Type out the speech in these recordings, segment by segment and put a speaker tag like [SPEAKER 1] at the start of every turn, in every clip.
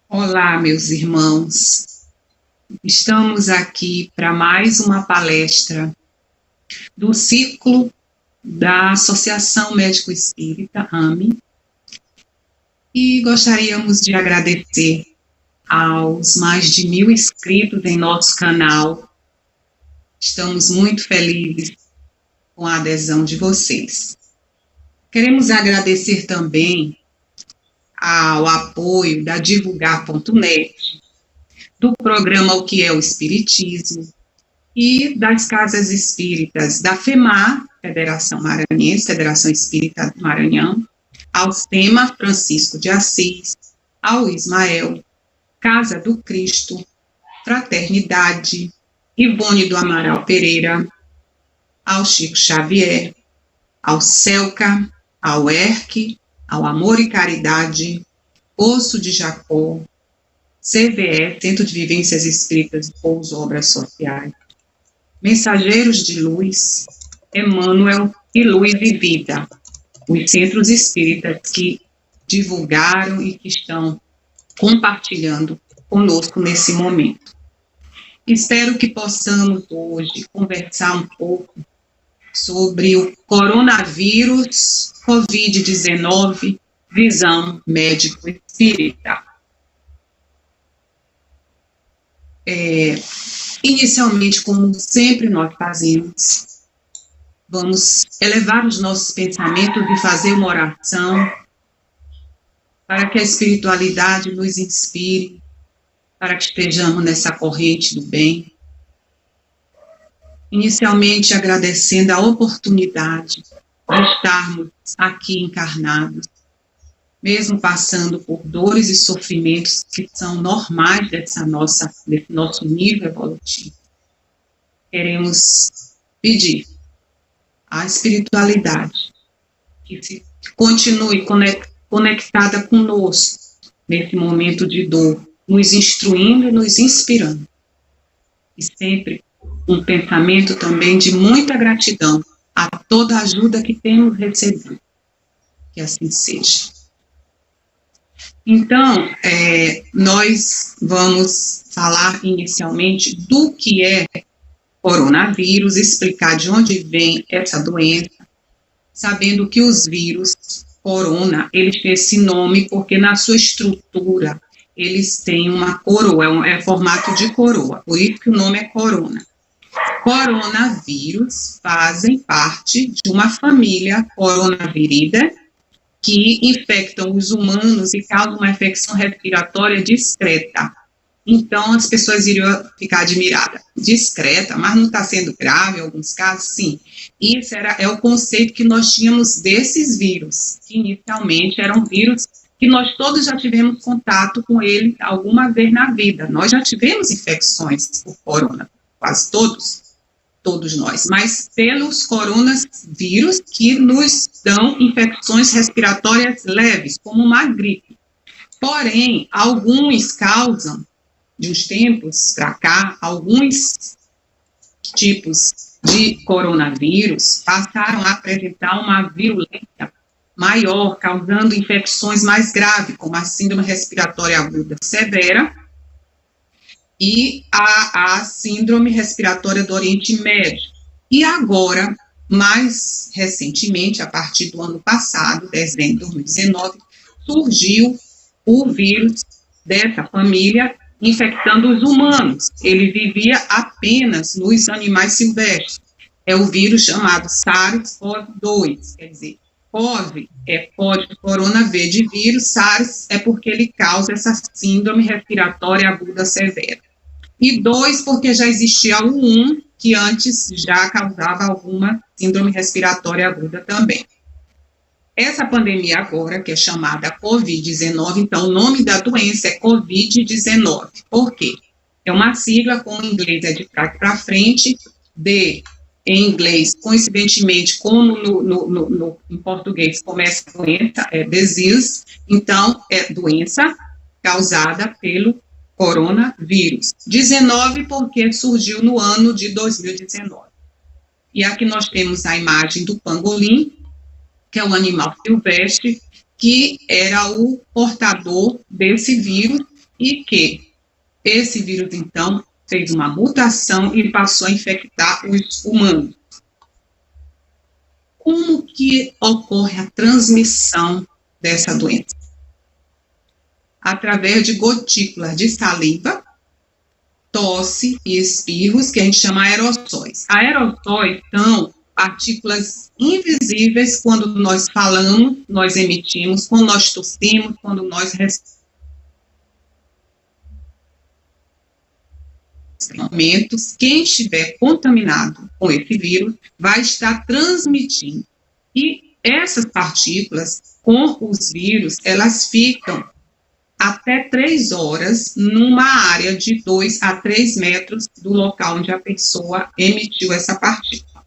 [SPEAKER 1] Olá, meus irmãos. Estamos aqui para mais uma palestra do ciclo da Associação Médico Espírita, AME, e gostaríamos de agradecer aos mais de 1.000 inscritos em nosso canal. Estamos muito felizes com a adesão de vocês. Queremos agradecer também ao apoio da Divulgar.net, do programa O que é o Espiritismo e das Casas Espíritas da FEMAR, Federação Maranhense, Federação Espírita do Maranhão, ao SEMA Francisco de Assis, ao Ismael, Casa do Cristo, Fraternidade, Ivone do Amaral Pereira, ao Chico Xavier, ao CELCA, ao ERC, ao Amor e Caridade, Osso de Jacó, CVE, Centro de Vivências Espíritas e Pouso Obras Sociais, Mensageiros de Luz, Emmanuel e Luz e Vida, os centros espíritas que divulgaram e que estão compartilhando conosco nesse momento. Espero que possamos hoje conversar um pouco sobre o coronavírus, Covid-19, visão médico espírita. Inicialmente, como sempre nós fazemos, vamos elevar os nossos pensamentos e fazer uma oração para que a espiritualidade nos inspire, para que estejamos nessa corrente do bem. Inicialmente, agradecendo a oportunidade de estarmos aqui encarnados, mesmo passando por dores e sofrimentos que são normais desse nosso nível evolutivo. Queremos pedir à espiritualidade que continue conectada conosco nesse momento de dor, nos instruindo e nos inspirando. E sempre um pensamento também de muita gratidão a toda a ajuda que temos recebido. Que assim seja. Então, nós vamos falar inicialmente do que é coronavírus, explicar de onde vem essa doença, sabendo que os vírus corona, eles têm esse nome porque na sua estrutura eles têm uma coroa, é formato de coroa, por isso que o nome é corona. Coronavírus fazem parte de uma família coronaviridae que infectam os humanos e causam uma infecção respiratória discreta. Então, as pessoas iriam ficar admiradas. Discreta, mas não está sendo grave em alguns casos? Sim. Isso é o conceito que nós tínhamos desses vírus, que inicialmente eram vírus que nós todos já tivemos contato com ele alguma vez na vida. Nós já tivemos infecções por corona, quase todos nós, mas pelos coronavírus que nos dão infecções respiratórias leves, como uma gripe. Porém, alguns causam, de uns tempos para cá, alguns tipos de coronavírus passaram a apresentar uma virulência maior, causando infecções mais graves, como a síndrome respiratória aguda severa e a síndrome respiratória do Oriente Médio. E agora, mais recentemente, a partir do ano passado, dezembro de 2019, surgiu o vírus dessa família infectando os humanos. Ele vivia apenas nos animais silvestres. É o vírus chamado SARS-CoV-2, quer dizer, CoV é código corona V de vírus, SARS é porque ele causa essa síndrome respiratória aguda severa. E 2, porque já existia o 1, que antes já causava alguma síndrome respiratória aguda também. Essa pandemia agora, que é chamada Covid-19, então o nome da doença é Covid-19. Por quê? É uma sigla, com o inglês é de trás para frente, D em inglês, coincidentemente, como em português começa a doença, é disease, então é doença causada pelo coronavírus. 19 porque surgiu no ano de 2019. E aqui nós temos a imagem do pangolim, que é um animal silvestre, que era o portador desse vírus e que esse vírus, então, fez uma mutação e passou a infectar os humanos. Como que ocorre a transmissão dessa doença? Através de gotículas de saliva, tosse e espirros, que a gente chama aerossóis. Aerossóis são partículas invisíveis quando nós falamos, nós emitimos, quando nós tossimos, quando nós respiramos. Momentos, quem estiver contaminado com esse vírus vai estar transmitindo. E essas partículas, com os vírus, elas ficam até 3 horas numa área de 2 a 3 metros do local onde a pessoa emitiu essa partícula.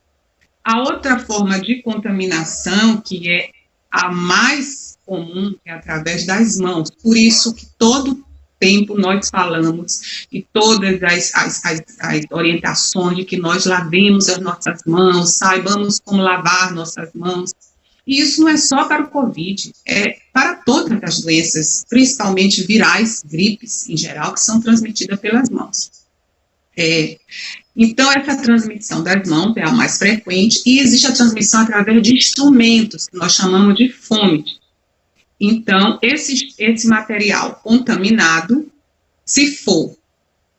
[SPEAKER 1] A outra forma de contaminação, que é a mais comum, é através das mãos. Por isso que todo tempo nós falamos e todas as orientações de que nós lavemos as nossas mãos, saibamos como lavar nossas mãos. E isso não é só para o Covid, é para todas as doenças, principalmente virais, gripes em geral, que são transmitidas pelas mãos. Então, essa transmissão das mãos é a mais frequente e existe a transmissão através de instrumentos, que nós chamamos de fomes. Então, esse material contaminado, se for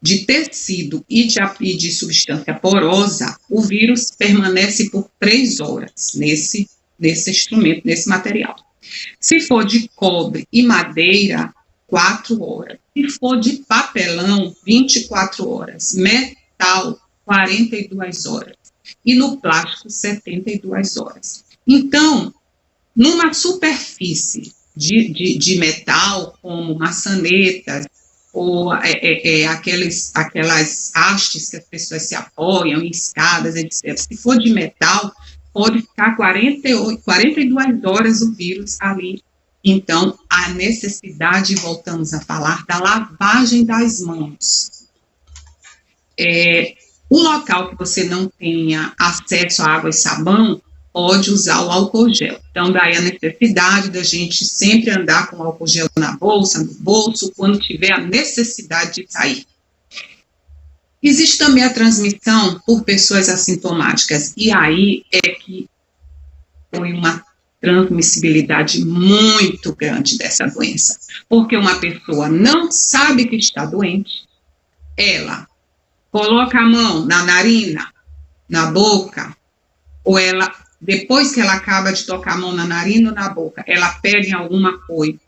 [SPEAKER 1] de tecido e de substância porosa, o vírus permanece por 3 horas nesse instrumento, nesse material. Se for de cobre e madeira, 4 horas. Se for de papelão, 24 horas. Metal, 42 horas. E no plástico, 72 horas. Então, numa superfície de metal, como maçanetas, ou aquelas hastes que as pessoas se apoiam, em escadas, etc. Se for de metal, pode ficar 42 horas o vírus ali. Então, a necessidade, voltamos a falar, da lavagem das mãos. O local que você não tenha acesso a água e sabão, pode usar o álcool gel. Então, daí a necessidade da gente sempre andar com o álcool gel na bolsa, no bolso, quando tiver a necessidade de sair. Existe também a transmissão por pessoas assintomáticas, e aí é que foi uma transmissibilidade muito grande dessa doença, porque uma pessoa não sabe que está doente, ela coloca a mão na narina, na boca, ou ela, depois que ela acaba de tocar a mão na narina ou na boca, ela pega em alguma coisa,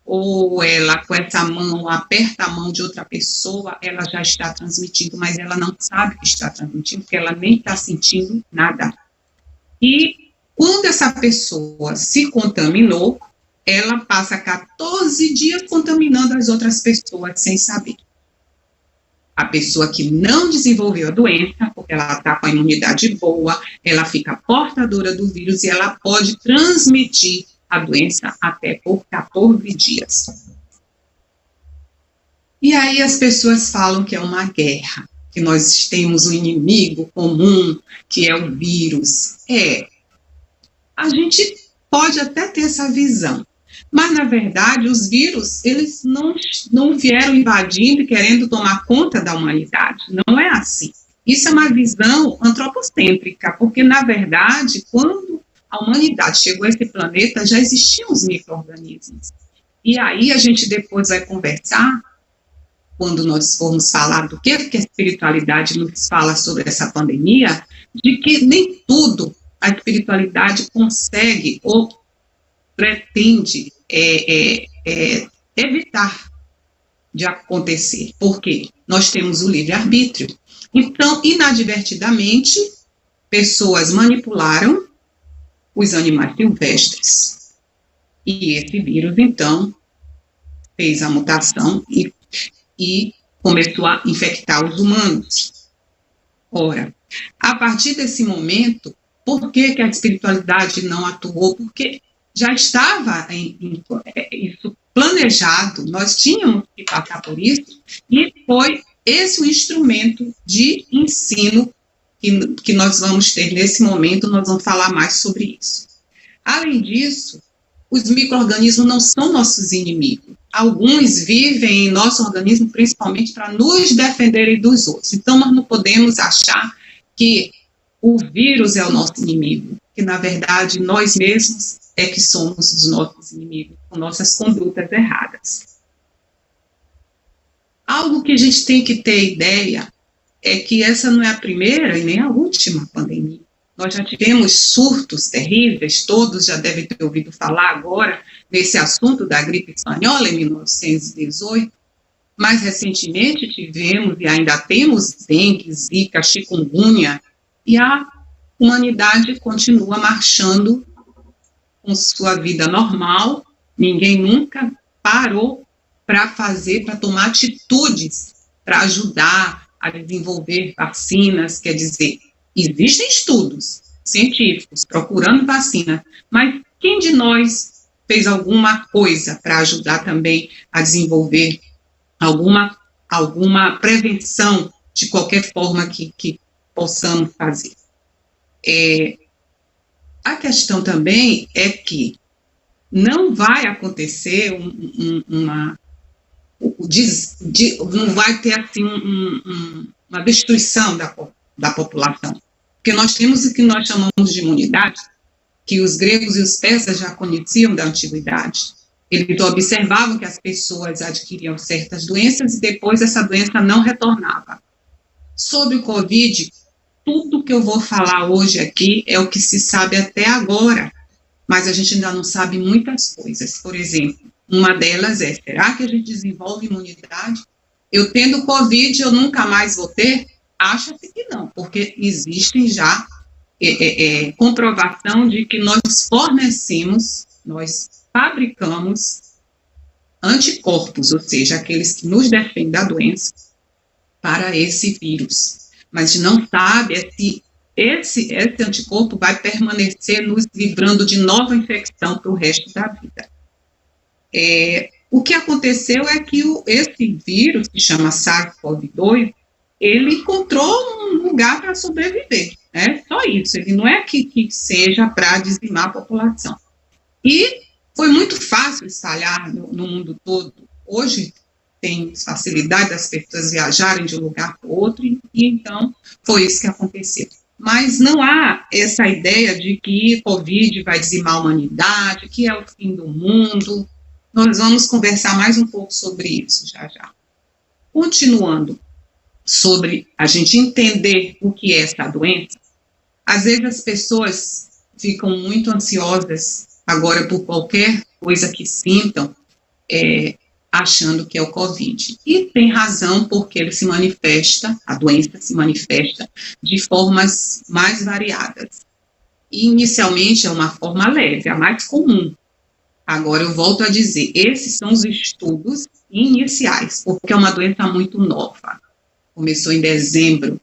[SPEAKER 1] ou ela, com essa mão, aperta a mão de outra pessoa, ela já está transmitindo, mas ela não sabe que está transmitindo, porque ela nem está sentindo nada. E quando essa pessoa se contaminou, ela passa 14 dias contaminando as outras pessoas sem saber. A pessoa que não desenvolveu a doença, porque ela está com a imunidade boa, ela fica portadora do vírus e ela pode transmitir a doença até por 14 dias. E aí as pessoas falam que é uma guerra, que nós temos um inimigo comum, que é o vírus. A gente pode até ter essa visão, mas, na verdade, os vírus, eles não vieram invadindo e querendo tomar conta da humanidade. Não é assim. Isso é uma visão antropocêntrica, porque, na verdade, quando a humanidade chegou a esse planeta, já existiam os micro-organismos. E aí a gente depois vai conversar, quando nós formos falar do que a espiritualidade nos fala sobre essa pandemia, de que nem tudo a espiritualidade consegue ou pretende evitar de acontecer, porque nós temos o livre-arbítrio. Então, inadvertidamente, pessoas manipularam os animais silvestres. E esse vírus, então, fez a mutação e começou a infectar os humanos. Ora, a partir desse momento, por que a espiritualidade não atuou? Porque já estava isso planejado, nós tínhamos que passar por isso, e foi esse o instrumento de ensino que nós vamos ter nesse momento, nós vamos falar mais sobre isso. Além disso, os micro-organismos não são nossos inimigos. alguns vivem em nosso organismo principalmente para nos defenderem dos outros. Então, nós não podemos achar que o vírus é o nosso inimigo, que, na verdade, nós mesmos é que somos os nossos inimigos, com nossas condutas erradas. Algo que a gente tem que ter ideia é que essa não é a primeira e nem a última pandemia. Nós já tivemos surtos terríveis, todos já devem ter ouvido falar agora nesse assunto da gripe espanhola em 1918. Mais recentemente tivemos e ainda temos dengue, zika, chikungunya, e a humanidade continua marchando com sua vida normal. Ninguém nunca parou para tomar atitudes para ajudar a desenvolver vacinas. Quer dizer, existem estudos científicos procurando vacina, mas quem de nós fez alguma coisa para ajudar também a desenvolver alguma prevenção de qualquer forma que possamos fazer? A questão também é que não vai acontecer não vai ter assim uma destruição da população, porque nós temos o que nós chamamos de imunidade, que os gregos e os persas já conheciam da antiguidade. Eles observavam que as pessoas adquiriam certas doenças e depois essa doença não retornava. Sobre o Covid, tudo que eu vou falar hoje aqui é o que se sabe até agora, mas a gente ainda não sabe muitas coisas. Por exemplo, uma delas é, será que a gente desenvolve imunidade? Eu tendo Covid, eu nunca mais vou ter? Acha-se que não, porque existem já comprovação de que nós fabricamos anticorpos, ou seja, aqueles que nos defendem da doença, para esse vírus. Mas não sabe se esse anticorpo vai permanecer nos livrando de nova infecção para o resto da vida. O que aconteceu é que esse vírus, que chama SARS-CoV-2, ele encontrou um lugar para sobreviver, né? Só isso, ele não é que seja para dizimar a população. E foi muito fácil espalhar no mundo todo. Hoje tem facilidade das pessoas viajarem de um lugar para o outro, e então foi isso que aconteceu. Mas não há essa ideia de que Covid vai dizimar a humanidade, que é o fim do mundo. Nós vamos conversar mais um pouco sobre isso já. Continuando sobre a gente entender o que é essa doença, às vezes as pessoas ficam muito ansiosas agora por qualquer coisa que sintam, achando que é o Covid. E tem razão, porque a doença se manifesta de formas mais variadas. E, inicialmente, é uma forma leve, a mais comum. Agora, eu volto a dizer, esses são os estudos iniciais, porque é uma doença muito nova. Começou em dezembro,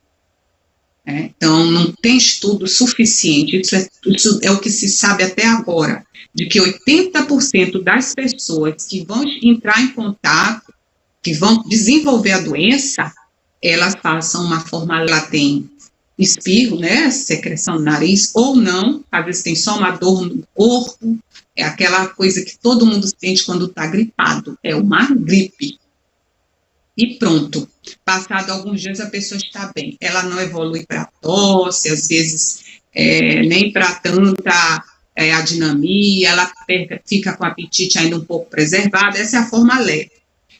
[SPEAKER 1] né? Então não tem estudo suficiente, isso é o que se sabe até agora, de que 80% das pessoas que vão entrar em contato, que vão desenvolver a doença, elas passam uma forma, ela tem espirro, né, secreção no nariz, ou não, às vezes tem só uma dor no corpo, é aquela coisa que todo mundo sente quando está gripado, é uma gripe. E pronto, passado alguns dias a pessoa está bem, ela não evolui para tosse, às vezes nem para tanta adinamia, ela fica com o apetite ainda um pouco preservado, essa é a forma leve.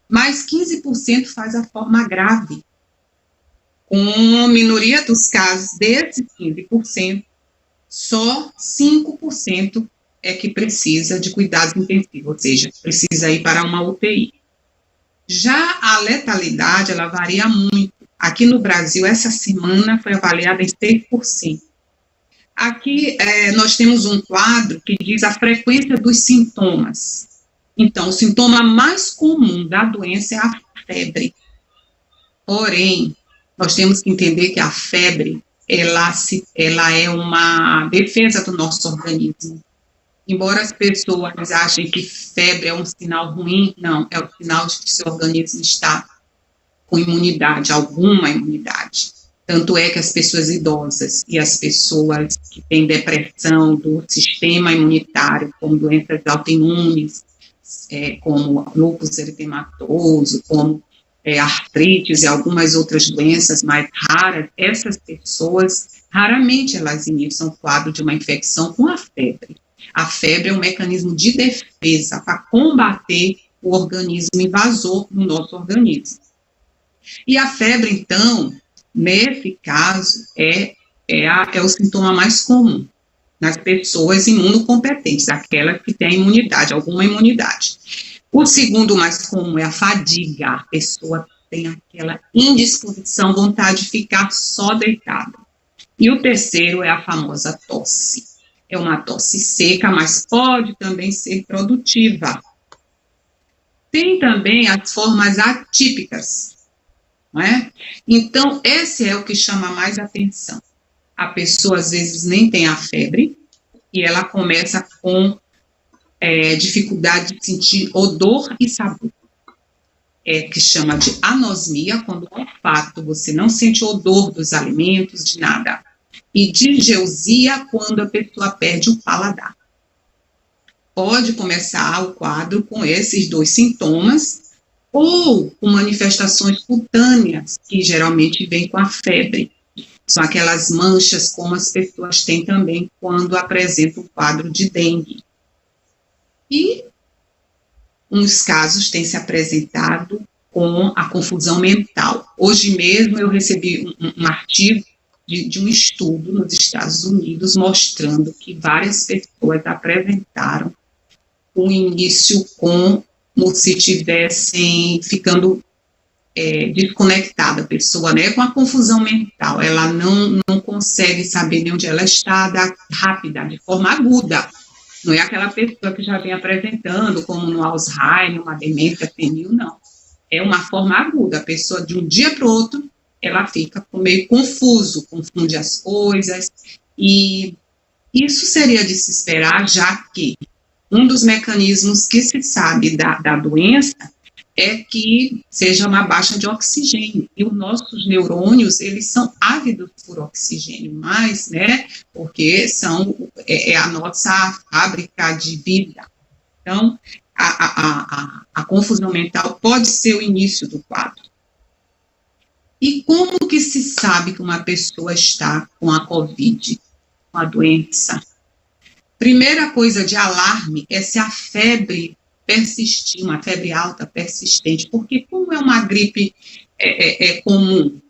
[SPEAKER 1] Mas 15% faz a forma grave. Com a minoria dos casos desses 15%, só 5% é que precisa de cuidados intensivos, ou seja, precisa ir para uma UTI. Já a letalidade, ela varia muito. Aqui no Brasil, essa semana foi avaliada em 6%. Aqui nós temos um quadro que diz a frequência dos sintomas. Então, o sintoma mais comum da doença é a febre. Porém, nós temos que entender que a febre, ela é uma defesa do nosso organismo. Embora as pessoas achem que febre é um sinal ruim, não, é o sinal de que seu organismo está com imunidade, alguma imunidade. Tanto é que as pessoas idosas e as pessoas que têm depressão do sistema imunitário, como doenças autoimunes, como lúpus eritematoso, como artrites e algumas outras doenças mais raras, essas pessoas, raramente elas iniciam o quadro de uma infecção com a febre. A febre é um mecanismo de defesa para combater o organismo invasor no nosso organismo. E a febre, então, nesse caso, é o sintoma mais comum nas pessoas imunocompetentes, aquelas que têm imunidade, alguma imunidade. O segundo mais comum é a fadiga, a pessoa tem aquela indisposição, vontade de ficar só deitada. E o terceiro é a famosa tosse. É uma tosse seca, mas pode também ser produtiva. Tem também as formas atípicas, não é? Então, esse é o que chama mais atenção. A pessoa, às vezes, nem tem a febre e ela começa com dificuldade de sentir odor e sabor. Que chama de anosmia, quando o olfato, você não sente o odor dos alimentos, de nada. E digeusia, quando a pessoa perde o paladar. Pode começar o quadro com esses dois sintomas, ou com manifestações cutâneas, que geralmente vêm com a febre. São aquelas manchas como as pessoas têm também quando apresentam o quadro de dengue. E uns casos têm se apresentado com a confusão mental. Hoje mesmo eu recebi um artigo de um estudo nos Estados Unidos mostrando que várias pessoas apresentaram o início como se estivessem ficando desconectada a pessoa, né, com a confusão mental. Ela não consegue saber nem onde ela está, rápida, de forma aguda. Não é aquela pessoa que já vem apresentando, como no Alzheimer, uma demência senil, não. É uma forma aguda. A pessoa, de um dia para o outro, ela fica meio confuso, confunde as coisas. E isso seria de se esperar, já que um dos mecanismos que se sabe da doença é que seja uma baixa de oxigênio. E os nossos neurônios, eles são ávidos por oxigênio, mas, né, porque é a nossa fábrica de vida. Então, a confusão mental pode ser o início do quadro. E como que se sabe que uma pessoa está com a COVID, com a doença? Primeira coisa de alarme é se a febre persistir, uma febre alta persistente, porque como é uma gripe comum,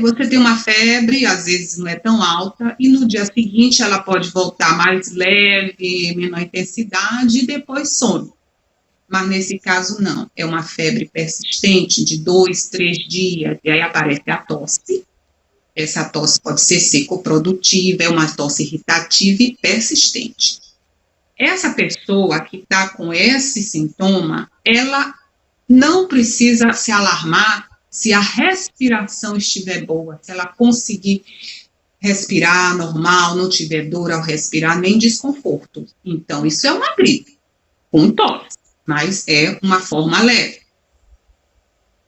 [SPEAKER 1] você tem uma febre, às vezes não é tão alta, e no dia seguinte ela pode voltar mais leve, menor intensidade, e depois some. Mas nesse caso não, é uma febre persistente de 2, 3 dias, e aí aparece a tosse. Essa tosse pode ser seco-produtiva, é uma tosse irritativa e persistente. Essa pessoa que está com esse sintoma, ela não precisa se alarmar se a respiração estiver boa, se ela conseguir respirar normal, não tiver dor ao respirar, nem desconforto. Então, isso é uma gripe, com tosse, mas é uma forma leve.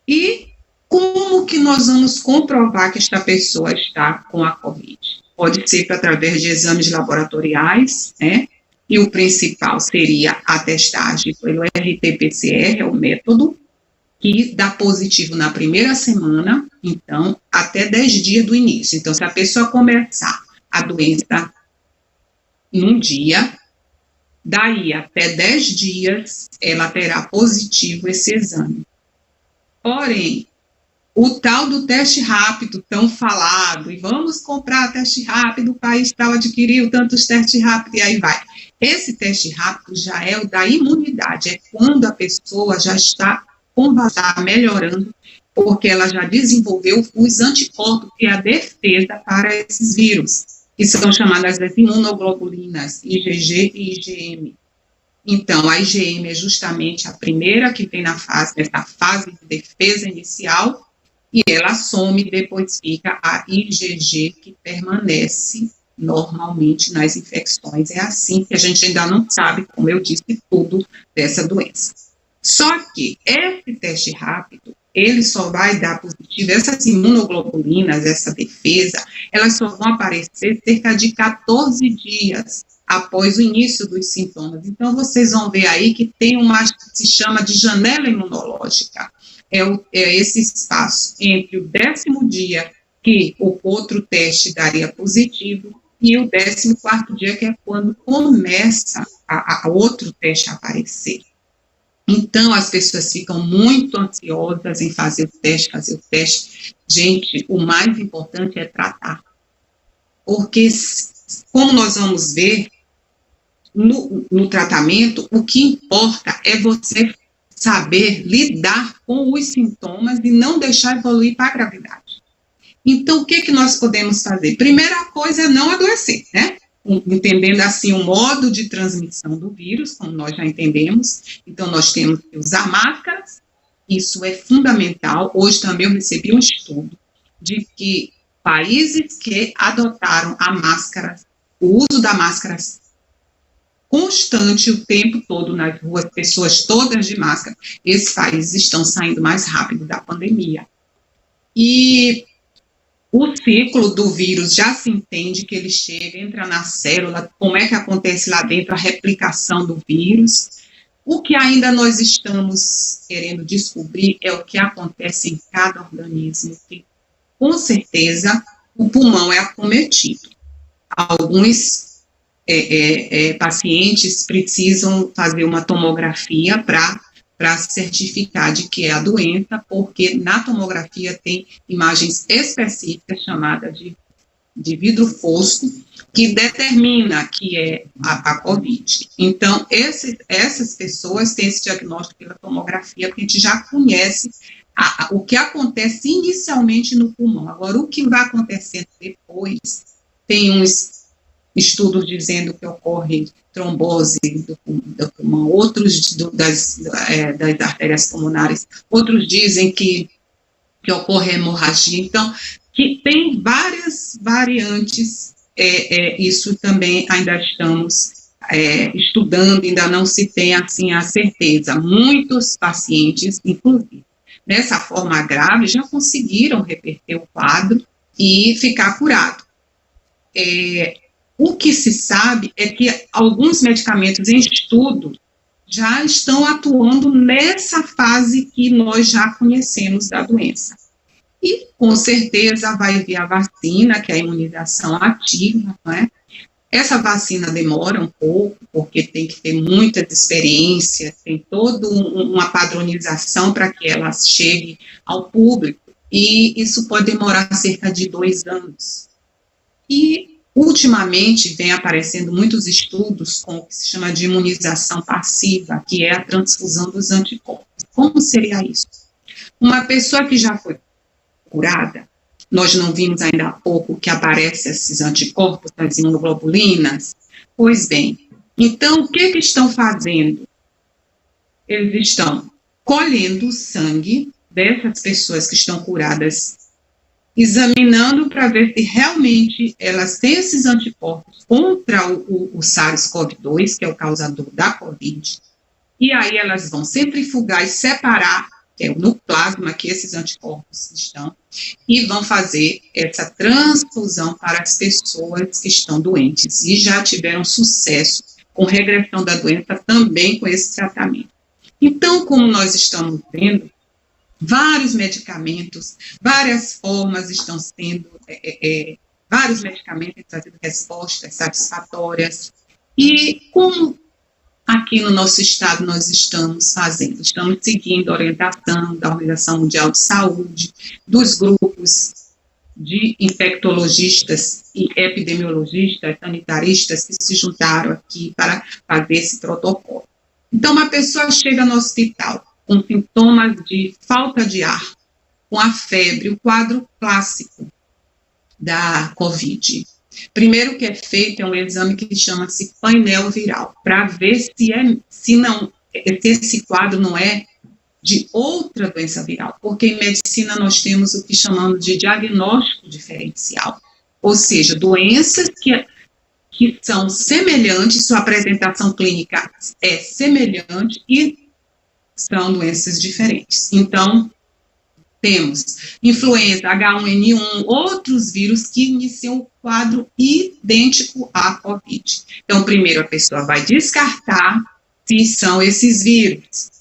[SPEAKER 1] E como que nós vamos comprovar que esta pessoa está com a COVID? Pode ser através de exames laboratoriais, né? E o principal seria a testagem pelo RT-PCR, é o método, que dá positivo na primeira semana, então, até 10 dias do início. Então, se a pessoa começar a doença num dia, daí até 10 dias, ela terá positivo esse exame. Porém, o tal do teste rápido, tão falado, e vamos comprar teste rápido, o país tal adquiriu tantos testes rápidos, e aí vai. Esse teste rápido já é o da imunidade, é quando a pessoa já está melhorando, porque ela já desenvolveu os anticorpos, que é a defesa para esses vírus, que são chamadas as imunoglobulinas, IgG e IgM. Então, a IgM é justamente a primeira que vem nessa fase de defesa inicial, e ela some, depois fica a IgG, que permanece normalmente nas infecções. É assim que a gente ainda não sabe, como eu disse, tudo dessa doença. Só que esse teste rápido, ele só vai dar positivo, essas imunoglobulinas, essa defesa, elas só vão aparecer cerca de 14 dias após o início dos sintomas. Então, vocês vão ver aí que tem uma que se chama de janela imunológica. É esse espaço entre o 10º dia, que o outro teste daria positivo, e o 14º dia, que é quando começa a outro teste a aparecer. Então, as pessoas ficam muito ansiosas em fazer o teste. Gente, o mais importante é tratar. Porque, como nós vamos ver, no tratamento, o que importa é você saber lidar com os sintomas e não deixar evoluir para a gravidade. Então, o que nós podemos fazer? Primeira coisa é não adoecer, né? Entendendo assim o modo de transmissão do vírus, como nós já entendemos. Então, nós temos que usar máscaras, isso é fundamental. Hoje também eu recebi um estudo de que países que adotaram o uso da máscara constante o tempo todo nas ruas, pessoas todas de máscara, esses países estão saindo mais rápido da pandemia. E o ciclo do vírus já se entende que ele chega, entra na célula, como é que acontece lá dentro a replicação do vírus. O que ainda nós estamos querendo descobrir é o que acontece em cada organismo, que com certeza o pulmão é acometido. Alguns pacientes precisam fazer uma tomografia para certificar de que é a doença, porque na tomografia tem imagens específicas chamadas de vidro fosco, que determina que é a COVID. Então, essas pessoas têm esse diagnóstico pela tomografia, porque a gente já conhece o que acontece inicialmente no pulmão. Agora, o que vai acontecendo depois, tem uns estudos dizendo que ocorre trombose do pulmão, outros das artérias pulmonares, outros dizem que ocorre hemorragia. Então, que tem várias variantes, isso também ainda estamos estudando, ainda não se tem assim a certeza. Muitos pacientes, inclusive, nessa forma grave, já conseguiram reverter o quadro e ficar curado. O que se sabe é que alguns medicamentos em estudo já estão atuando nessa fase que nós já conhecemos da doença. E, com certeza, vai vir a vacina, que é a imunização ativa, não é? Essa vacina demora um pouco, porque tem que ter muitas experiências, tem toda uma padronização para que ela chegue ao público, e isso pode demorar cerca de 2 anos. E, ultimamente, vem aparecendo muitos estudos com o que se chama de imunização passiva, que é a transfusão dos anticorpos. Como seria isso? Uma pessoa que já foi curada, nós não vimos ainda há pouco que aparecem esses anticorpos, as imunoglobulinas? Pois bem, então o que estão fazendo? Eles estão colhendo o sangue dessas pessoas que estão curadas, examinando para ver se realmente elas têm esses anticorpos contra o SARS-CoV-2, que é o causador da COVID, e aí elas vão centrifugar e separar, que é no plasma que esses anticorpos estão, e vão fazer essa transfusão para as pessoas que estão doentes, e já tiveram sucesso com regressão da doença também com esse tratamento. Então, como nós estamos vendo, vários medicamentos, várias formas estão sendo, vários medicamentos trazendo respostas satisfatórias. E como aqui no nosso estado nós estamos fazendo? Estamos seguindo a orientação da Organização Mundial de Saúde, dos grupos de infectologistas e epidemiologistas, sanitaristas que se juntaram aqui para fazer esse protocolo. Então, uma pessoa chega no hospital com sintomas de falta de ar, com a febre, o quadro clássico da COVID. Primeiro que é feito é um exame que chama-se painel viral, para ver se esse quadro não é de outra doença viral, porque em medicina nós temos o que chamamos de diagnóstico diferencial, ou seja, doenças que são semelhantes, sua apresentação clínica é semelhante e são doenças diferentes. Então, temos influenza, H1N1, outros vírus que iniciam o quadro idêntico à COVID. Então, primeiro a pessoa vai descartar se são esses vírus.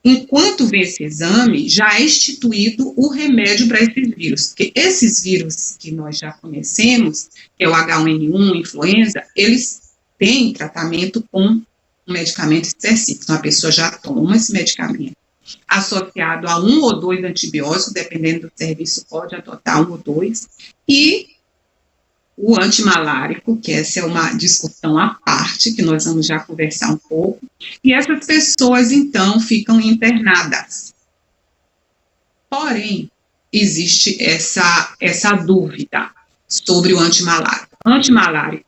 [SPEAKER 1] Enquanto vê esse exame, já é instituído o remédio para esses vírus, porque esses vírus que nós já conhecemos, que é o H1N1, influenza, eles têm tratamento com um medicamento específico. Então, a pessoa já toma esse medicamento, associado a 1 ou 2 antibióticos, dependendo do serviço, pode adotar 1 ou 2, e o antimalárico, que essa é uma discussão à parte, que nós vamos já conversar um pouco, e essas pessoas, então, ficam internadas. Porém, existe essa dúvida sobre o antimalárico. O antimalárico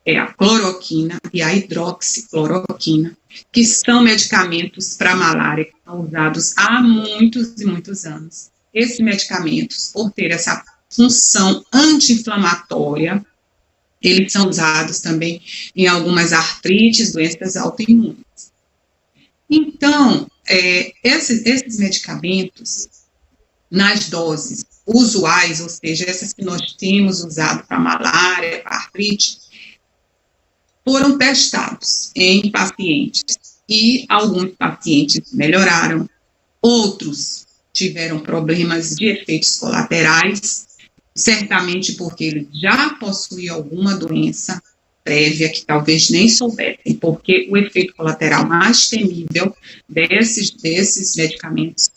[SPEAKER 1] é a cloroquina e a hidroxicloroquina, que são medicamentos para malária que são usados há muitos e muitos anos. Esses medicamentos, por ter essa função anti-inflamatória, eles são usados também em algumas artrites, doenças autoimunes. Então, esses medicamentos, nas doses usuais, ou seja, essas que nós temos usado para malária, para artrite, foram testados em pacientes e alguns pacientes melhoraram, outros tiveram problemas de efeitos colaterais, certamente porque eles já possuíam alguma doença prévia que talvez nem soubessem, porque o efeito colateral mais temível desses medicamentos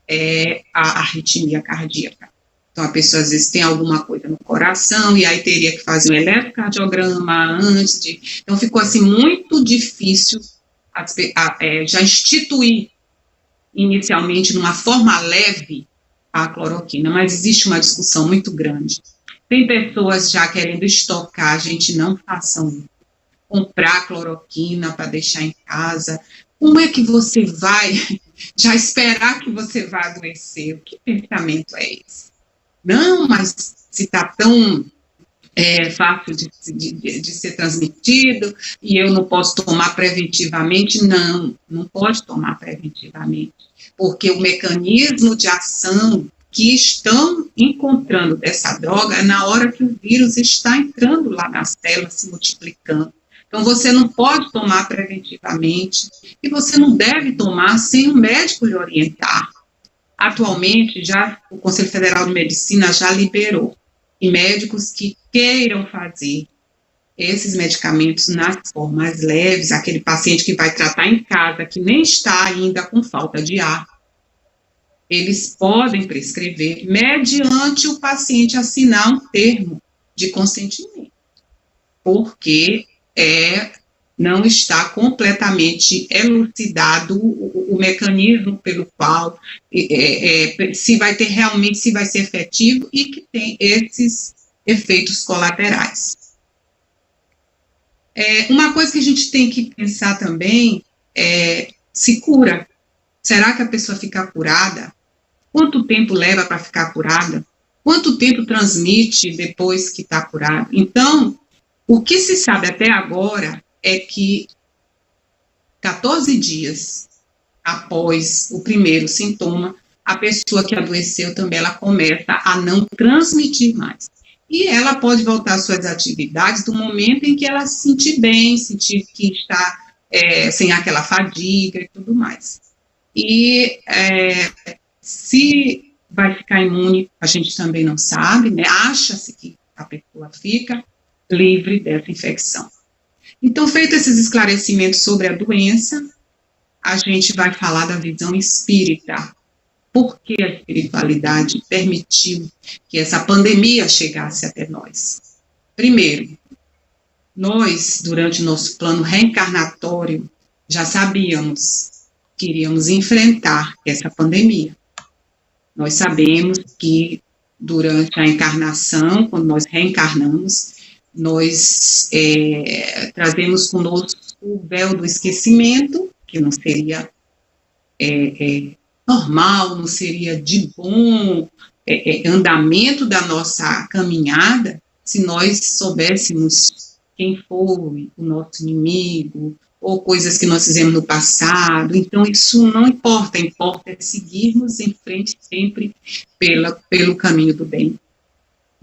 [SPEAKER 1] é a arritmia cardíaca. Então, a pessoa às vezes tem alguma coisa no coração e aí teria que fazer um eletrocardiograma antes de... Então, ficou assim muito difícil já instituir inicialmente numa forma leve a cloroquina, mas existe uma discussão muito grande. Tem pessoas já querendo estocar, gente, não façam isso. Comprar cloroquina para deixar em casa. Como é que você vai já esperar que você vá adoecer? Que pensamento é esse? Não, mas se está tão fácil de ser transmitido e eu não posso tomar preventivamente, não pode tomar preventivamente, porque o mecanismo de ação que estão encontrando dessa droga é na hora que o vírus está entrando lá nas células, se multiplicando. Então, você não pode tomar preventivamente e você não deve tomar sem o médico lhe orientar. Atualmente, já o Conselho Federal de Medicina já liberou e médicos que queiram fazer esses medicamentos nas formas leves, aquele paciente que vai tratar em casa, que nem está ainda com falta de ar, eles podem prescrever mediante o paciente assinar um termo de consentimento, porque não está completamente elucidado o mecanismo pelo qual se vai ter realmente, se vai ser efetivo e que tem esses efeitos colaterais. Uma coisa que a gente tem que pensar também é se cura. Será que a pessoa fica curada? Quanto tempo leva para ficar curada? Quanto tempo transmite depois que está curado? Então, o que se sabe até agora é que 14 dias após o primeiro sintoma, a pessoa que adoeceu também, ela começa a não transmitir mais. E ela pode voltar às suas atividades do momento em que ela se sentir bem, sentir que está sem aquela fadiga e tudo mais. E se vai ficar imune, a gente também não sabe, né? Acha-se que a pessoa fica livre dessa infecção. Então, feito esses esclarecimentos sobre a doença, a gente vai falar da visão espírita. Por que a espiritualidade permitiu que essa pandemia chegasse até nós? Primeiro, nós, durante o nosso plano reencarnatório, já sabíamos que iríamos enfrentar essa pandemia. Nós sabemos que durante a encarnação, quando nós reencarnamos, nós trazemos conosco o véu do esquecimento, que não seria normal, não seria de bom andamento da nossa caminhada, se nós soubéssemos quem foi o nosso inimigo, ou coisas que nós fizemos no passado. Então, isso não importa, importa seguirmos em frente sempre pelo caminho do bem.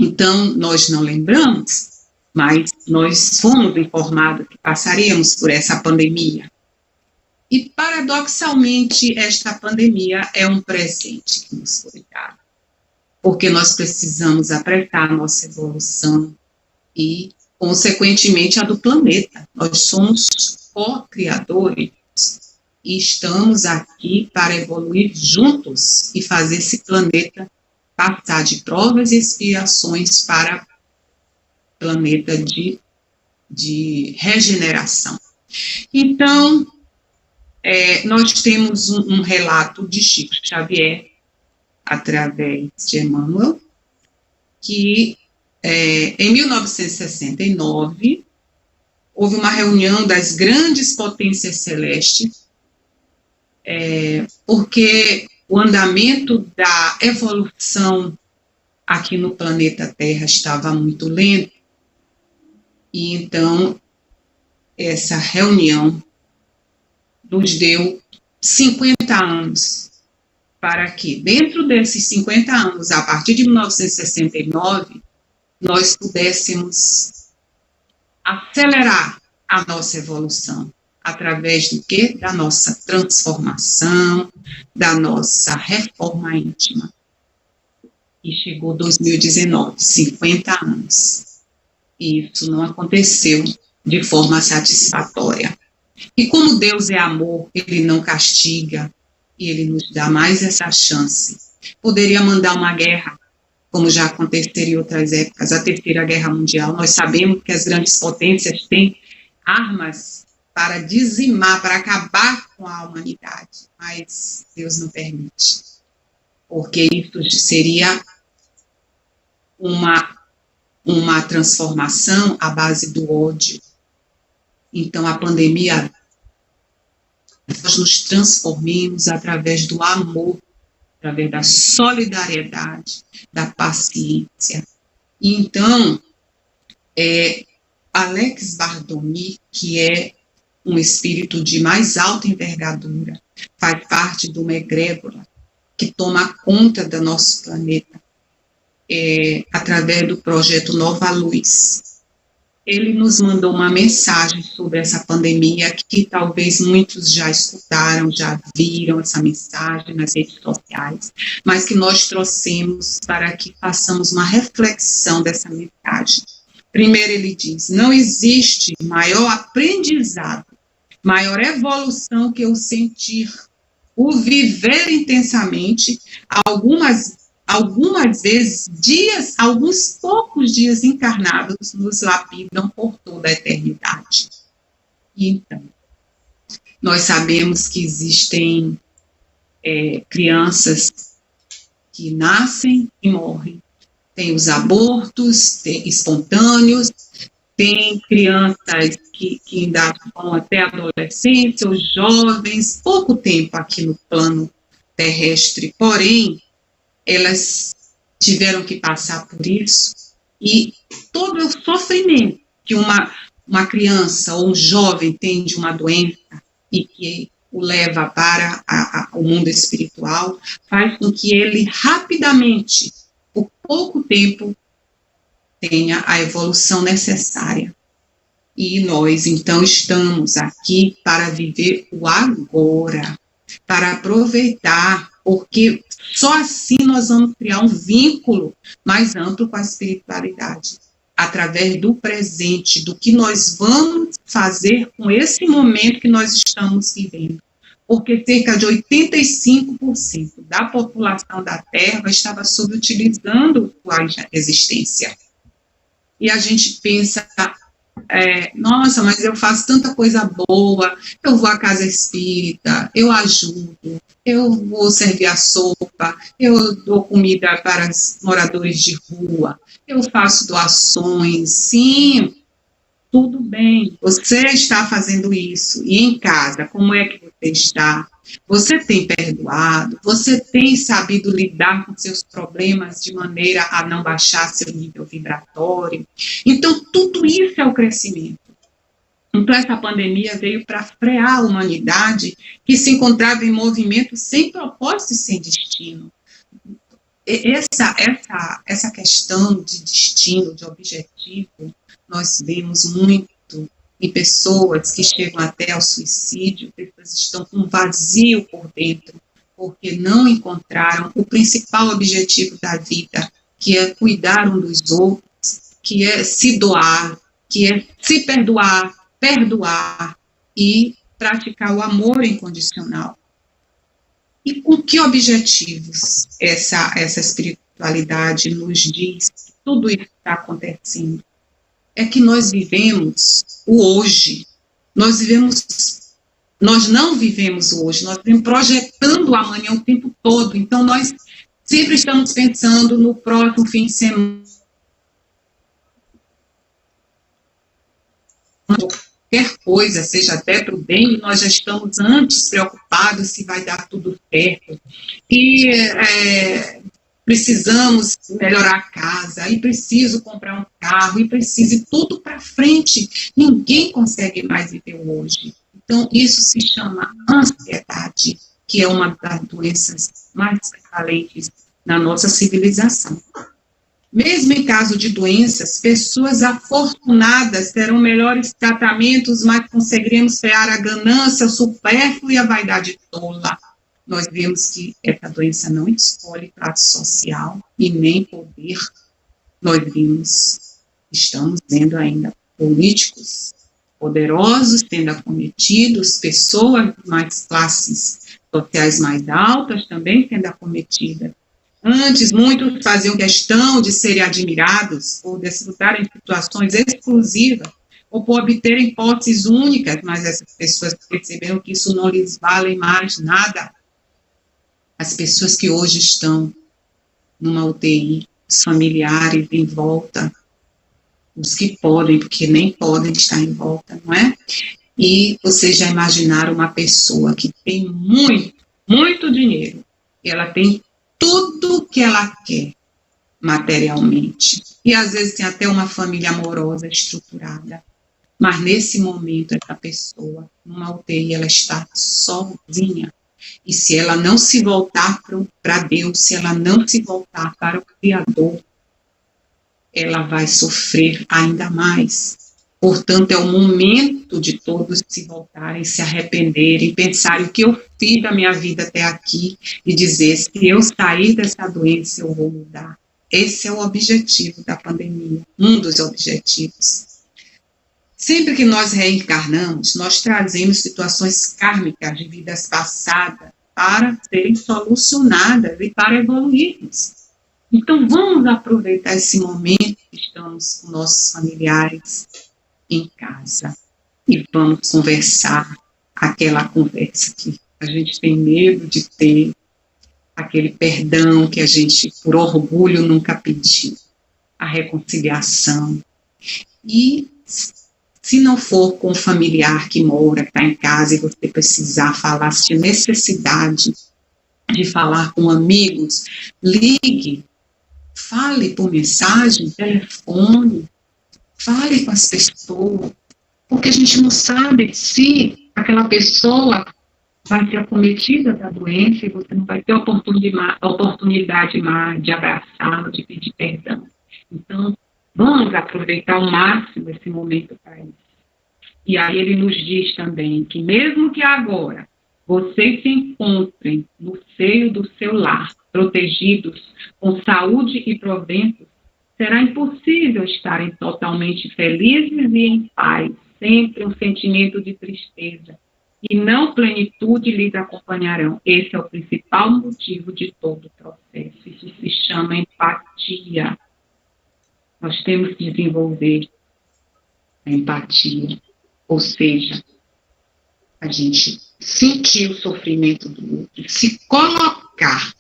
[SPEAKER 1] Então, nós não lembramos, mas nós fomos informados que passaríamos por essa pandemia. E, paradoxalmente, esta pandemia é um presente que nos foi dado, porque nós precisamos apressar a nossa evolução e, consequentemente, a do planeta. Nós somos co-criadores e estamos aqui para evoluir juntos e fazer esse planeta passar de provas e expiações para planeta de regeneração. Então, nós temos um relato de Chico Xavier, através de Emmanuel, que em 1969 houve uma reunião das grandes potências celestes, porque o andamento da evolução aqui no planeta Terra estava muito lento, e então essa reunião nos deu 50 anos para que, dentro desses 50 anos, a partir de 1969, nós pudéssemos acelerar a nossa evolução, através do quê? Da nossa transformação, da nossa reforma íntima. E chegou 2019, 50 anos. E isso não aconteceu de forma satisfatória. E como Deus é amor, Ele não castiga, e Ele nos dá mais essa chance. Poderia mandar uma guerra, como já aconteceu em outras épocas, a Terceira Guerra Mundial. Nós sabemos que as grandes potências têm armas para dizimar, para acabar com a humanidade, mas Deus não permite, porque isso seria uma transformação à base do ódio. Então, a pandemia, nós nos transformemos através do amor, através da solidariedade, da paciência. E então, Alex Bardomi, que é um espírito de mais alta envergadura, faz parte de uma egrégora que toma conta do nosso planeta, através do projeto Nova Luz. Ele nos mandou uma mensagem sobre essa pandemia, que talvez muitos já escutaram, já viram essa mensagem nas redes sociais, mas que nós trouxemos para que façamos uma reflexão dessa mensagem. Primeiro ele diz: não existe maior aprendizado, maior evolução que o sentir, o viver intensamente, algumas vezes, alguns poucos dias encarnados nos lapidam por toda a eternidade. E então, nós sabemos que existem crianças que nascem e morrem. Tem os abortos espontâneos, tem crianças que ainda vão até a adolescência, os jovens, pouco tempo aqui no plano terrestre, porém, elas tiveram que passar por isso, e todo o sofrimento que uma criança ou um jovem tem de uma doença e que o leva para o mundo espiritual, faz com que ele rapidamente, por pouco tempo, tenha a evolução necessária. E nós, então, estamos aqui para viver o agora, para aproveitar, porque só assim nós vamos criar um vínculo mais amplo com a espiritualidade, através do presente, do que nós vamos fazer com esse momento que nós estamos vivendo. Porque cerca de 85% da população da Terra estava subutilizando a existência. E a gente pensa, nossa, mas eu faço tanta coisa boa, eu vou à casa espírita, eu ajudo, eu vou servir a sopa, eu dou comida para os moradores de rua, eu faço doações. Sim, tudo bem, você está fazendo isso. E em casa, como é que você está? Você tem perdoado? Você tem sabido lidar com seus problemas de maneira a não baixar seu nível vibratório? Então, tudo isso é o crescimento. Então, essa pandemia veio para frear a humanidade que se encontrava em movimento sem propósito e sem destino. essa questão de destino, de objetivo, nós vemos muito em pessoas que chegam até ao suicídio, pessoas estão com um vazio por dentro, porque não encontraram o principal objetivo da vida, que é cuidar um dos outros, que é se doar, que é se perdoar, perdoar e praticar o amor incondicional. E com que objetivos essa espiritualidade nos diz que tudo isso está acontecendo? É que nós vivemos o hoje, nós não vivemos o hoje, nós vivemos projetando o amanhã o tempo todo, então nós sempre estamos pensando no próximo fim de semana, qualquer coisa, seja até para o bem, nós já estamos antes preocupados se vai dar tudo certo. E precisamos melhorar a casa, e preciso comprar um carro, e preciso ir tudo para frente. Ninguém consegue mais viver o hoje. Então, isso se chama ansiedade, que é uma das doenças mais prevalentes na nossa civilização. Mesmo em caso de doenças, pessoas afortunadas terão melhores tratamentos, mas conseguiremos frear a ganância, o supérfluo e a vaidade tola. Nós vemos que essa doença não escolhe classe social e nem poder. Estamos vendo ainda políticos poderosos sendo acometidos, pessoas de mais classes sociais mais altas também sendo acometidas. Antes, muitos faziam questão de serem admirados por desfrutarem de situações exclusivas ou por obterem posses únicas, mas essas pessoas perceberam que isso não lhes vale mais nada. As pessoas que hoje estão numa UTI, os familiares em volta, os que podem, porque nem podem estar em volta, não é? E vocês já imaginaram uma pessoa que tem muito, muito dinheiro, e ela tem tudo que ela quer materialmente. E às vezes tem até uma família amorosa estruturada. Mas nesse momento, essa pessoa, numa UTI, ela está sozinha. E se ela não se voltar para Deus, se ela não se voltar para o Criador, ela vai sofrer ainda mais. Portanto, é o momento de todos se voltarem, se arrependerem, pensarem o que eu fiz da minha vida até aqui e dizer, se eu sair dessa doença, eu vou mudar. Esse é o objetivo da pandemia, um dos objetivos. Sempre que nós reencarnamos, nós trazemos situações kármicas de vidas passadas para serem solucionadas e para evoluirmos. Então, vamos aproveitar esse momento que estamos com nossos familiares em casa e vamos conversar aquela conversa que a gente tem medo de ter, aquele perdão que a gente, por orgulho, nunca pediu, a reconciliação. E se não for com o familiar que mora, que está em casa, e você precisar falar, se tiver necessidade de falar com amigos, ligue, fale por mensagem, telefone, fale com as pessoas, porque a gente não sabe se aquela pessoa vai ser acometida da doença e você não vai ter oportunidade mais de abraçá-lo, de pedir perdão. Então, vamos aproveitar ao máximo esse momento para isso. E aí ele nos diz também que mesmo que agora vocês se encontrem no seio do seu lar, protegidos, com saúde e proventos, será impossível estarem totalmente felizes e em paz, sempre um sentimento de tristeza, e não plenitude lhes acompanharão. Esse é o principal motivo de todo o processo. Isso se chama empatia. Nós temos que desenvolver a empatia, ou seja, a gente sentir o sofrimento do outro, se colocar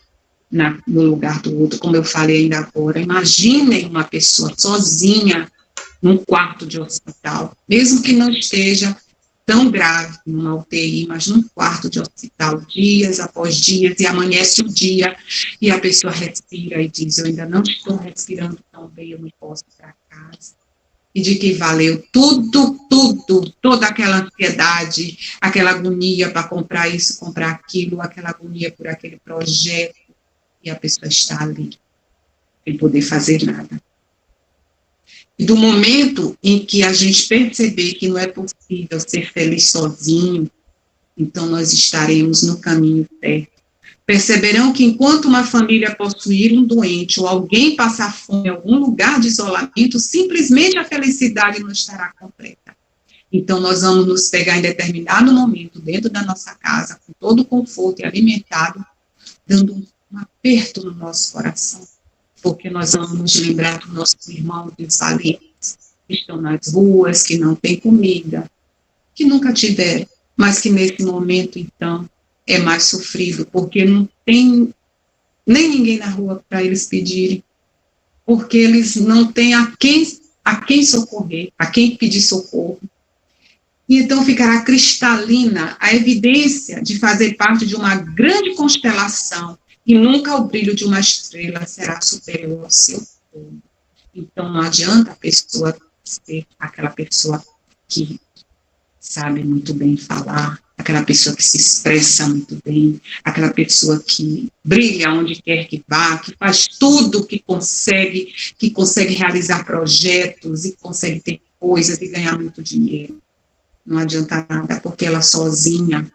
[SPEAKER 1] no lugar do outro, como eu falei ainda agora. Imaginem uma pessoa sozinha num quarto de hospital, mesmo que não esteja tão grave numa UTI, mas num quarto de hospital, dias após dias, e amanhece o dia, e a pessoa respira e diz, eu ainda não estou respirando tão bem, eu não posso ir para casa. E de que valeu toda aquela ansiedade, aquela agonia para comprar isso, comprar aquilo, aquela agonia por aquele projeto, e a pessoa está ali, sem poder fazer nada. E do momento em que a gente perceber que não é possível ser feliz sozinho, então nós estaremos no caminho certo. Perceberão que enquanto uma família possuir um doente ou alguém passar fome em algum lugar de isolamento, simplesmente a felicidade não estará completa. Então nós vamos nos pegar em determinado momento dentro da nossa casa, com todo o conforto e alimentado, dando um aperto no nosso coração, porque nós vamos nos lembrar dos nossos irmãos desvalidos, que estão nas ruas, que não têm comida, que nunca tiveram, mas que nesse momento, então, é mais sofrido, porque não tem nem ninguém na rua para eles pedirem, porque eles não têm a quem socorrer, a quem pedir socorro. E então ficará cristalina a evidência de fazer parte de uma grande constelação, e nunca o brilho de uma estrela será superior ao seu fogo. Então não adianta a pessoa ser aquela pessoa que sabe muito bem falar, aquela pessoa que se expressa muito bem, aquela pessoa que brilha onde quer que vá, que faz tudo que consegue realizar projetos e consegue ter coisas e ganhar muito dinheiro. Não adianta nada, porque ela sozinha,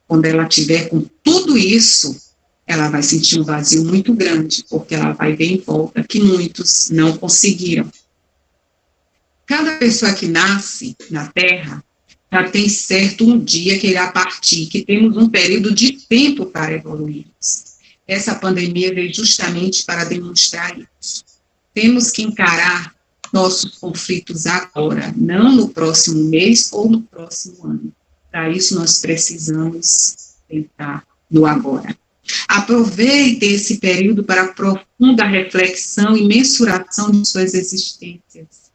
[SPEAKER 1] quando ela tiver com tudo isso, ela vai sentir um vazio muito grande, porque ela vai ver em volta que muitos não conseguiram. Cada pessoa que nasce na Terra já tem certo um dia que irá partir, que temos um período de tempo para evoluirmos. Essa pandemia veio justamente para demonstrar isso. Temos que encarar nossos conflitos agora, não no próximo mês ou no próximo ano. Para isso, nós precisamos pensar no agora. Aproveite esse período para profunda reflexão e mensuração de suas existências.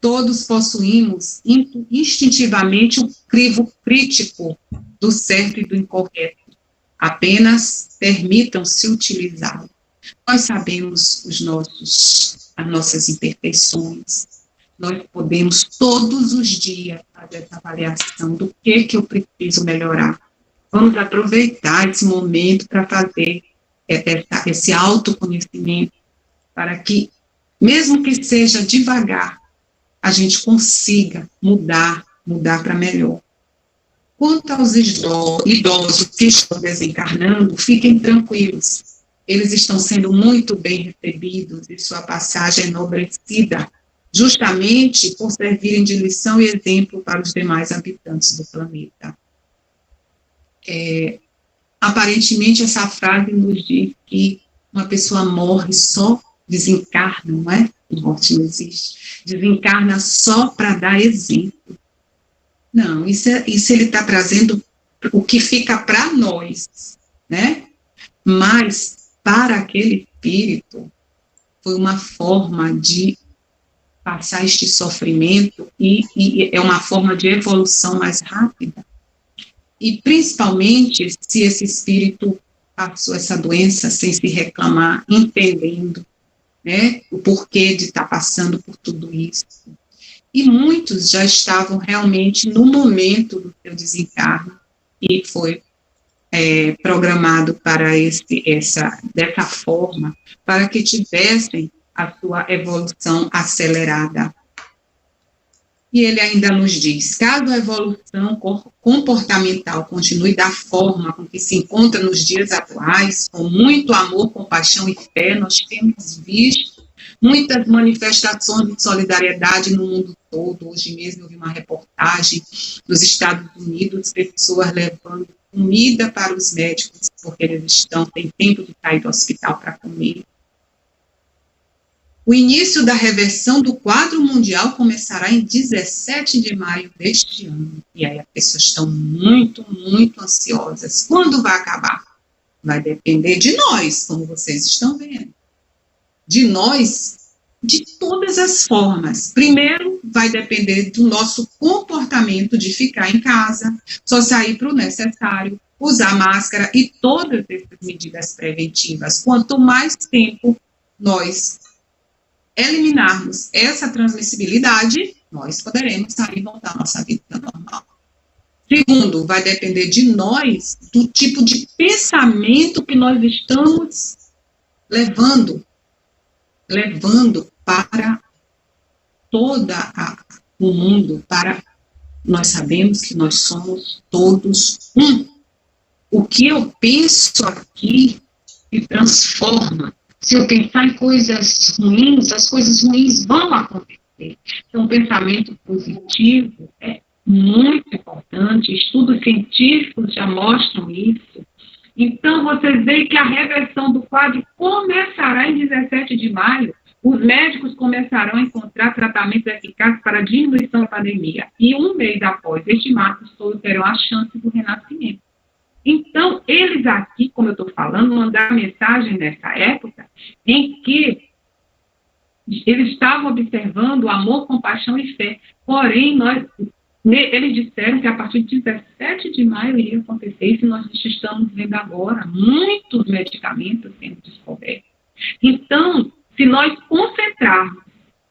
[SPEAKER 1] Todos possuímos instintivamente um crivo crítico do certo e do incorreto. Apenas permitam-se utilizá-lo. Nós sabemos as nossas imperfeições. Nós podemos todos os dias fazer essa avaliação do que eu preciso melhorar. Vamos aproveitar esse momento para fazer esse autoconhecimento, para que, mesmo que seja devagar, a gente consiga mudar para melhor. Quanto aos idosos que estão desencarnando, fiquem tranquilos. Eles estão sendo muito bem recebidos e sua passagem é enobrecida, justamente por servirem de lição e exemplo para os demais habitantes do planeta. Aparentemente, essa frase nos diz que uma pessoa morre só, desencarna, não é? A morte não existe. Desencarna só para dar exemplo. Não, isso ele está trazendo o que fica para nós, né? Mas, para aquele espírito, foi uma forma de passar este sofrimento e é uma forma de evolução mais rápida. E, principalmente, se esse espírito passou essa doença sem se reclamar, entendendo, né, o porquê de estar passando por tudo isso. E muitos já estavam realmente no momento do seu desencarne e foi programado para dessa forma, para que tivessem a sua evolução acelerada. E ele ainda nos diz, caso a evolução comportamental continue da forma com que se encontra nos dias atuais, com muito amor, compaixão e fé, nós temos visto muitas manifestações de solidariedade no mundo todo. Hoje mesmo eu vi uma reportagem dos Estados Unidos, pessoas levando comida para os médicos, porque eles têm tempo de sair do hospital para comer. O início da reversão do quadro mundial começará em 17 de maio deste ano. E aí as pessoas estão muito, muito ansiosas. Quando vai acabar? Vai depender de nós, como vocês estão vendo. De nós, de todas as formas. Primeiro, vai depender do nosso comportamento de ficar em casa, só sair para o necessário, usar máscara e todas essas medidas preventivas. Quanto mais tempo nós eliminarmos essa transmissibilidade, nós poderemos sair e voltar à nossa vida normal. Segundo, vai depender de nós, do tipo de pensamento que nós estamos levando para o mundo, nós sabemos que nós somos todos um. O que eu penso aqui me transforma. Se eu pensar em coisas ruins, as coisas ruins vão acontecer. Então, o pensamento positivo é muito importante. Estudos científicos já mostram isso. Então, vocês veem que a reversão do quadro começará em 17 de maio. Os médicos começarão a encontrar tratamentos eficazes para a diminuição da pandemia. E um mês após este marco, todos terão a chance do renascimento. Então, eles aqui, como eu estou falando, mandaram mensagem nessa época em que eles estavam observando amor, compaixão e fé. Porém, eles disseram que a partir de 17 de maio iria acontecer isso, e nós estamos vendo agora muitos medicamentos sendo descobertos. Então, se nós concentrarmos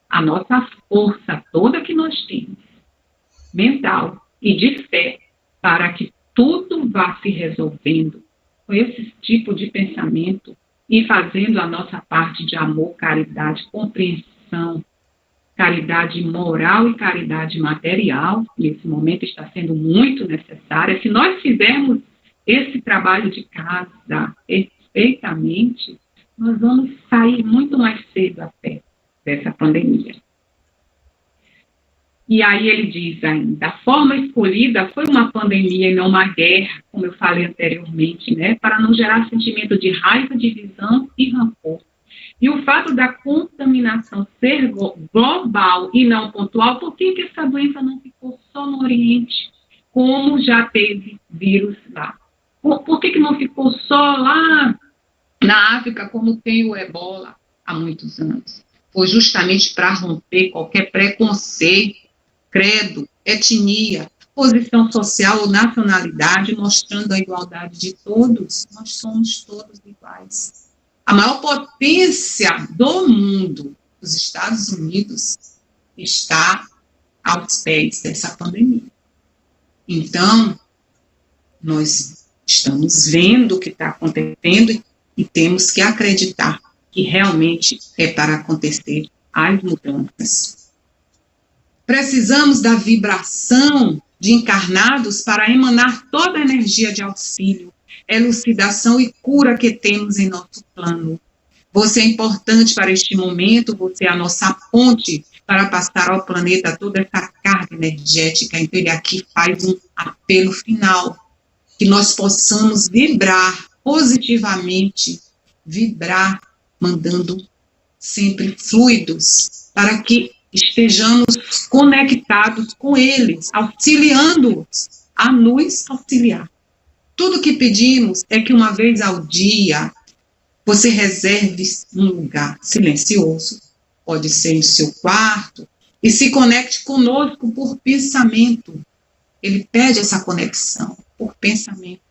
[SPEAKER 1] a nossa força toda que nós temos, mental e de fé, para que tudo vá se resolvendo com esse tipo de pensamento e fazendo a nossa parte de amor, caridade, compreensão, caridade moral e caridade material, nesse momento está sendo muito necessária. Se nós fizermos esse trabalho de casa perfeitamente, nós vamos sair muito mais cedo até dessa pandemia. E aí ele diz ainda, a forma escolhida foi uma pandemia e não uma guerra, como eu falei anteriormente, né, para não gerar sentimento de raiva, divisão e rancor. E o fato da contaminação ser global e não pontual, por que essa doença não ficou só no Oriente, como já teve vírus lá? Por que não ficou só lá na África, como tem o Ebola há muitos anos? Foi justamente para romper qualquer preconceito, credo, etnia, posição social ou nacionalidade, mostrando a igualdade de todos. Nós somos todos iguais. A maior potência do mundo, os Estados Unidos, está aos pés dessa pandemia. Então, nós estamos vendo o que está acontecendo e temos que acreditar que realmente é para acontecer as mudanças. Precisamos da vibração de encarnados para emanar toda a energia de auxílio, elucidação e cura que temos em nosso plano. Você é importante para este momento, você é a nossa ponte para passar ao planeta toda essa carga energética. Então ele aqui faz um apelo final, que nós possamos vibrar positivamente, vibrar, mandando sempre fluidos, para que estejamos conectados com eles, auxiliando-os a nos auxiliar. Tudo que pedimos é que uma vez ao dia você reserve um lugar silencioso, pode ser no seu quarto, e se conecte conosco por pensamento. Ele pede essa conexão por pensamento.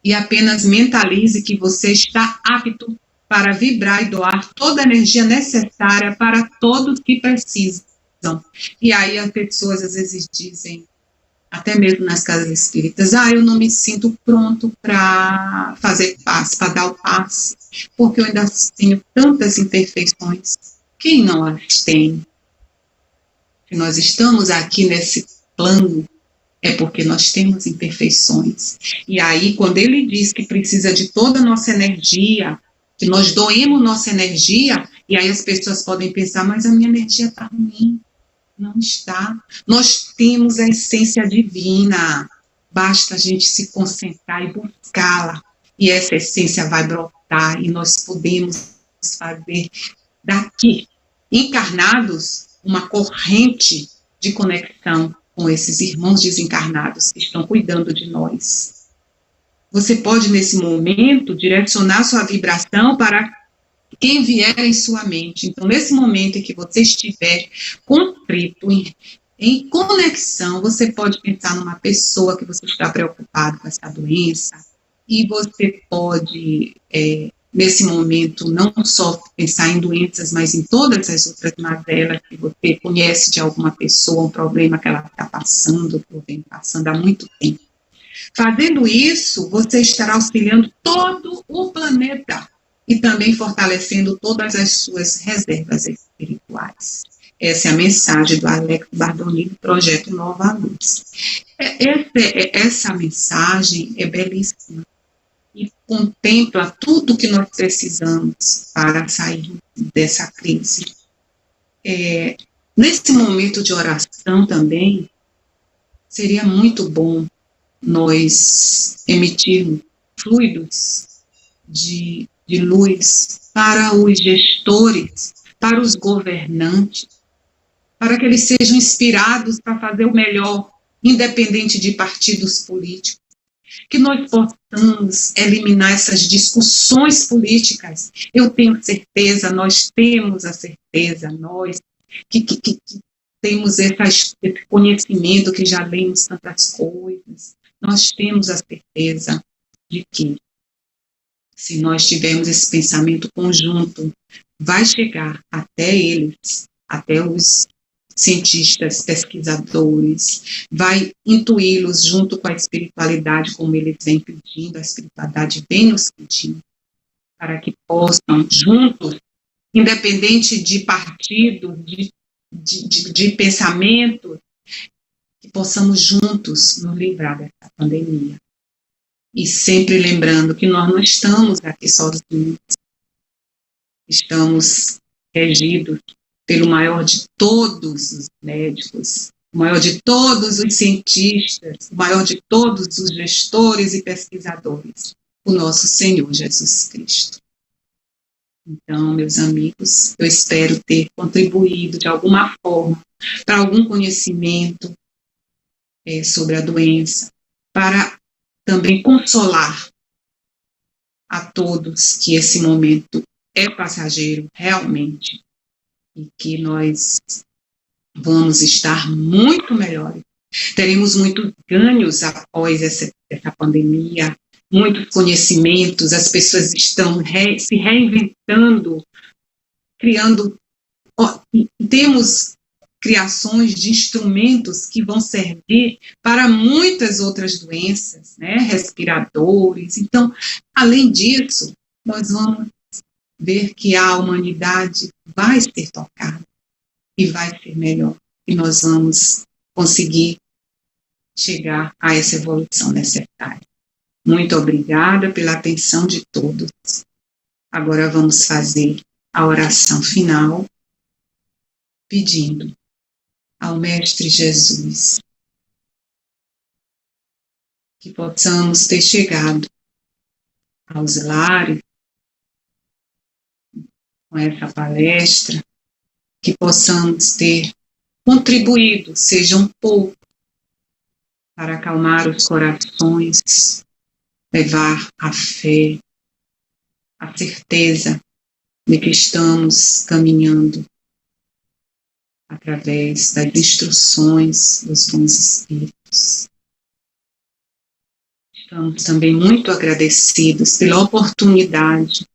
[SPEAKER 1] E apenas mentalize que você está apto para vibrar e doar toda a energia necessária para todos que precisam. E aí as pessoas às vezes dizem, até mesmo nas casas espíritas, eu não me sinto pronto para fazer passe, para dar o passe, porque eu ainda tenho tantas imperfeições. Quem não as tem? Se nós estamos aqui nesse plano, é porque nós temos imperfeições. E aí, quando ele diz que precisa de toda a nossa energia, que nós doemos nossa energia, e aí as pessoas podem pensar, mas a minha energia está ruim. Não está. Nós temos a essência divina. Basta a gente se concentrar e buscá-la. E essa essência vai brotar e nós podemos fazer daqui, encarnados, uma corrente de conexão com esses irmãos desencarnados que estão cuidando de nós. Você pode, nesse momento, direcionar sua vibração para quem vier em sua mente. Então, nesse momento em que você estiver contrito, em conexão, você pode pensar numa pessoa que você está preocupado com essa doença, e você pode, nesse momento, não só pensar em doenças, mas em todas as outras mazelas que você conhece de alguma pessoa, um problema que ela está passando, que vem passando há muito tempo. Fazendo isso, você estará auxiliando todo o planeta. e também fortalecendo todas as suas reservas espirituais. Essa é a mensagem do Alex Bardoni do Projeto Nova Luz. Essa mensagem é belíssima e contempla tudo que nós precisamos para sair dessa crise. Nesse momento de oração também, seria muito bom nós emitirmos fluidos de luz para os gestores, para os governantes, para que eles sejam inspirados para fazer o melhor, independente de partidos políticos. Que nós possamos eliminar essas discussões políticas. Eu tenho certeza, nós temos a certeza, nós que temos esse conhecimento, que já lemos tantas coisas, nós temos a certeza de que, se nós tivermos esse pensamento conjunto, vai chegar até eles, até os cientistas, pesquisadores, vai intuí-los junto com a espiritualidade, como eles vêm pedindo, a espiritualidade vem nos pedindo, para que possam, juntos, independente de partido, de pensamento, que possamos juntos nos livrar dessa pandemia. E sempre lembrando que nós não estamos aqui sozinhos, estamos regidos pelo maior de todos os médicos, o maior de todos os cientistas, o maior de todos os gestores e pesquisadores, o nosso Senhor Jesus Cristo. Então, meus amigos, eu espero ter contribuído de alguma forma para algum conhecimento sobre a doença, para também consolar a todos que esse momento é passageiro realmente e que nós vamos estar muito melhores. Teremos muitos ganhos após essa pandemia, muitos conhecimentos, as pessoas estão se reinventando, criando, temos criações de instrumentos que vão servir para muitas outras doenças, né, respiradores. Então, além disso, nós vamos ver que a humanidade vai ser tocada e vai ser melhor, e nós vamos conseguir chegar a essa evolução necessária. Muito obrigada pela atenção de todos. Agora vamos fazer a oração final, pedindo ao Mestre Jesus que possamos ter chegado aos lares com essa palestra, que possamos ter contribuído, seja um pouco, para acalmar os corações, levar a fé, a certeza de que estamos caminhando através das instruções dos bons espíritos. Estamos também muito agradecidos pela oportunidade